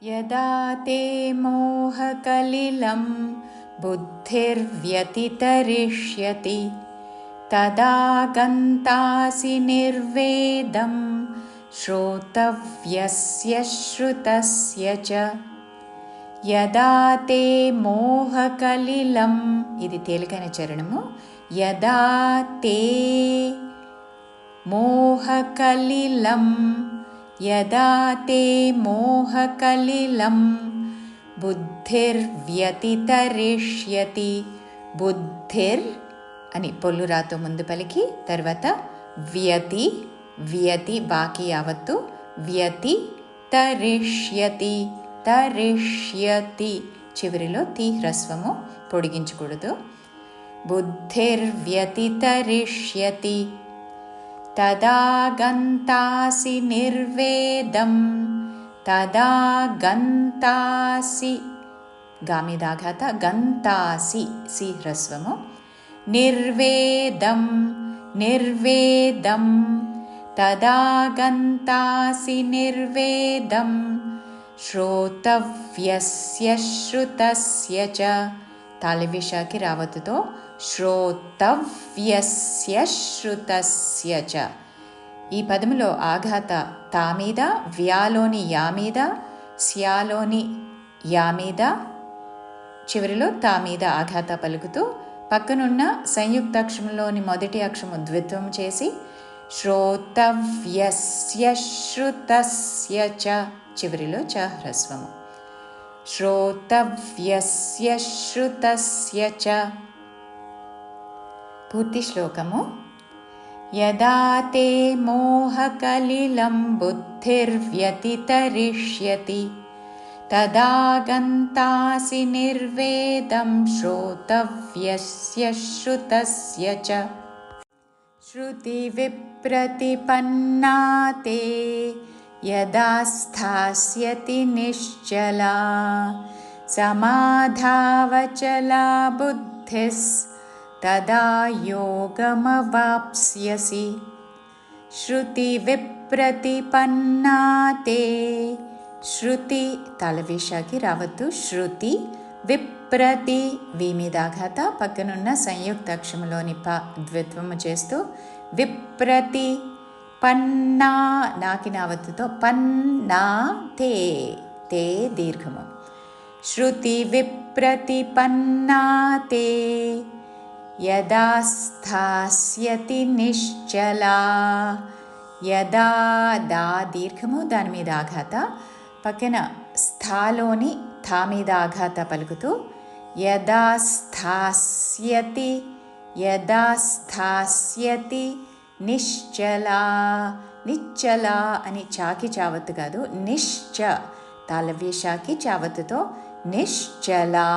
यदा ते मोहकलिलं बुद्धिर्व्यतितरिष्यति तदा गन्तासि निर्वेदं श्रोतव्यस्य श्रुतस्य च। यदा ते मोहकलिलं ఇది తేలికైన చరణము. యదా తే మోహకలిలం యదా తే మోహకలిలం బుద్ధిర్వ్యతితరిష్యతి. బుద్ధిర్ అని పొల్లురాతో ముందు పలికి తర్వాత వ్యతి వ్యతి బాకి యావత్తు వ్యతి తరిష్యతి తరిష్యతి చివరిలో తి హ్రస్వము పొడిగించకూడదు. బుద్ధిర్వ్యతితరిష్యతి తదా గంతాసి నిర్వేదం తదా గంతాసి గామిదాఘాత గంతాసి సి హ్రస్వము నిర్వేదం నిర్వేదం తదా గంతాసి నిర్వేదం శ్రోతవ్యస్య శ్రుతస్య చ. తాళవిషాకి రావతుతో శ్రోతవ్యస్య శ్రుతస్య చ. ఈ పదములో ఆఘాత తా మీద, వ్యాలోని యా మీద, స్యాలోని యా మీద, చివరిలో తా మీద ఆఘాత పలుకుతూ పక్కనున్న సంయుక్తాక్షరంలోని మొదటి అక్షరము ద్విత్వం చేసి శ్రోతవ్యస్య శ్రుతస్య చ చివరిలో చ హ్రస్వము. శ్రోతవ్యస్య శ్రుతస్య చ. పూర్తి శ్లోకము. యదా తే మోహకలిలం బుద్ధిర్వ్యతితరిష్యతి తదా గంతాసి నిర్వేదం శ్రోతవ్యస్య శ్రుతస్య చ. శృతి విప్రతిపన్నా తే యదా స్థాస్యతి నిశ్చలా సమాధావచలా బుద్ధిస్ తదా యోగమవాప్స్యసి. శృతి విప్రతిపన్నా తే శృతి తాళవిషాకి రావద్దు. శృతి విప్రతి వి మీదాఘాత పక్కనున్న సంయుక్త అక్షరములోని ప ద్విత్వము చేస్తూ విప్రతి పన్నా నాకి నావత్తుతో పన్నా తే తే దీర్ఘము. శృతి విప్రతిపన్నా తే యదా స్థాస్యతి నిశ్చలా యదా దా దీర్ఘము దాని మీద ఆఘాత పక్కన స్థాలోని థా మీద ఆఘాత పలుకుతూ యదా స్థాస్యతి యదా స్థాస్యతి నిశ్చలా నిశ్చలా అని చాకి చావత్తు కాదు నిశ్చ తాళవ్యషాకి చావత్తుతో నిశ్చలా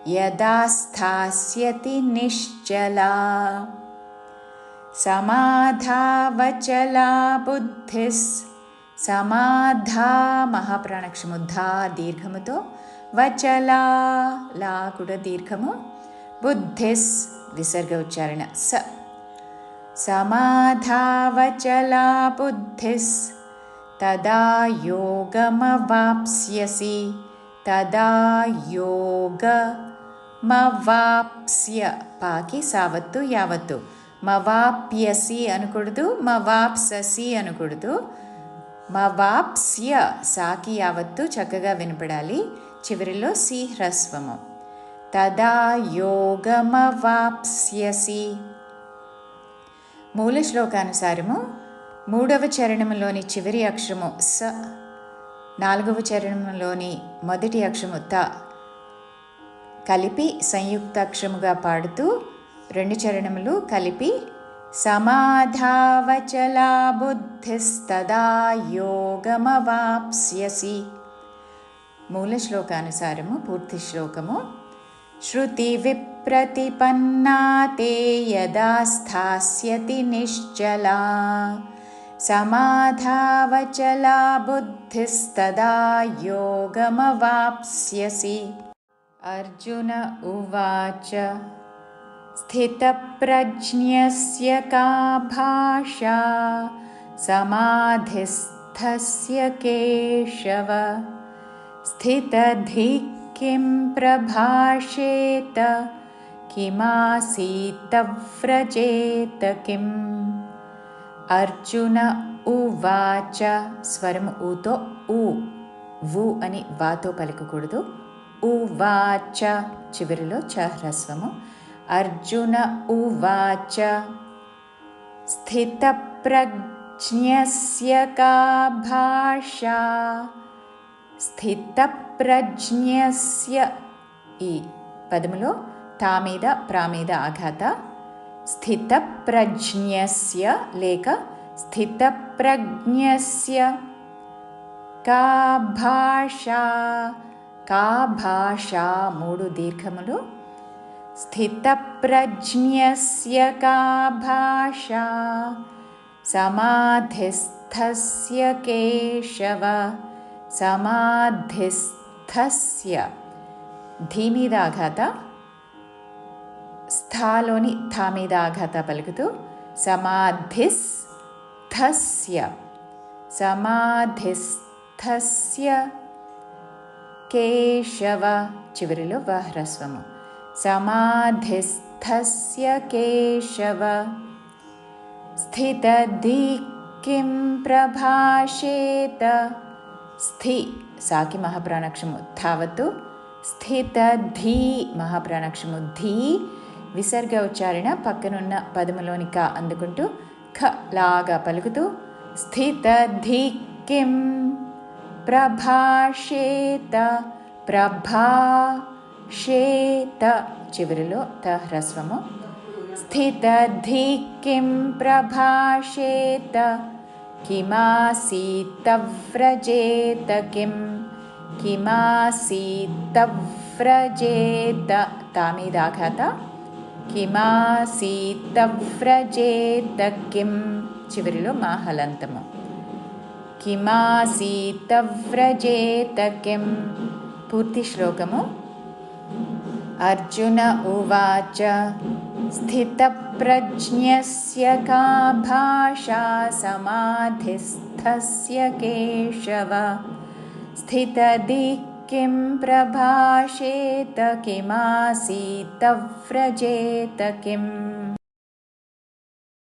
యదా స్థాస్యతి నిశ్చలా సమాధావచలా బుద్ధిస్ సమాధా మహాప్రాణక్షము ధా దీర్ఘముతో వచలా లా కూడా దీర్ఘము బుద్ధిస్ విసర్గ ఉచ్చారణ స. సమాధావచలా బుద్ధిస్ తదా యోగమవాప్స్యసి తదా యోగమవాప్స్య పాకి సావత్తు యావత్తు మవాప్యసి అనకూడదు మవాప్ససి అనకూడదు మవాప్స్య సాకి యావత్తు చక్కగా వినపడాలి. చివరిలో సి హ్రస్వము. తదా యోగమవాప్స్యసి. మూల శ్లోకానుసారము మూడవ చరణములోని చివరి అక్షరము స, నాలుగవ చరణంలోని మొదటి అక్షరము త కలిపి సంయుక్తాక్షరముగా పాడుతూ రెండు చరణములు కలిపి సమాధావచలా బుద్ధిస్తదా యోగమవాప్స్యసి. మూల శ్లోకానుసారము పూర్తి శ్లోకము. శృతి విప్రతిపన్నా తే యదా స్థాస్యతి నిశ్చలా సమాధావచలా బుద్ధిస్తదా యోగమవాప్స్యసి. అర్జున ఉవాచ స్థితప్రజ్ఞస్య కా భాషా సమాధిస్థస్య కేశవ स्थितधिः किं प्रभाषेत किमासीत्तव्रजेत किम् अर्जुन उवाच స్వరం ఊతో వు అని వాతో పలకకూడదు. ఉవాచ చివరిలో చ హ్రస్వము. అర్జున ఉవాచ స్థితప్రజ్ఞస్య కా భాషా స్థితప్రజ్ఞస్య ఈ పదములో తా మీద ప్రా మీద ఆఘాత. స్థితప్రజ్ఞస్య లేక స్థితప్రజ్ఞస్య కా భాషా. కా భాషా మూడు దీర్ఘములు. స్థితప్రజ్ఞస్య కా భాషా సమాధిస్థస్య కేశవ. సమాధిస్థస్య ధీ మీద ఆఘాత, స్థాలోని థా మీద ఆఘాత పలుకుతూ సమాధిస్థస్య. సమాధిస్థస్య కేశవ చివరిలో వ హ్రస్వము. సమాధిస్థస్య కేశవ స్థితధిः కిం ప్రభాషేత. స్థి సాకి మహాప్రాణాక్షము ధావతు. స్థితధీ మహాప్రాణాక్షము ధీ. విసర్గ ఉచ్చారణ పక్కనున్న పదములోని క అందుకుంటూ ఖ లాగా పలుకుతూ స్థితధిः కిం ప్రభాషేత. ప్రభాషేత చివరిలో త హ్రస్వము. స్థితధిः కిం ప్రభాషేత కిమాసీత్తవ్రజేత కిం. కిమాసీత్తవ్రజేత తా మీద ఆఘాత. కిమాసీత్తవ్రజేత కిం చివరిలో మా హలంతము. కిమాసీత్తవ్రజేత కిం. పూర్తి శ్లోకము. అర్జున ఉవాచ స్థితప్రజ్ఞస్య కా భాషా సమాధిస్థస్య కేశవ స్థితధిः కిం ప్రభాషేత కిమాసీత్తవ్రజేత కిం.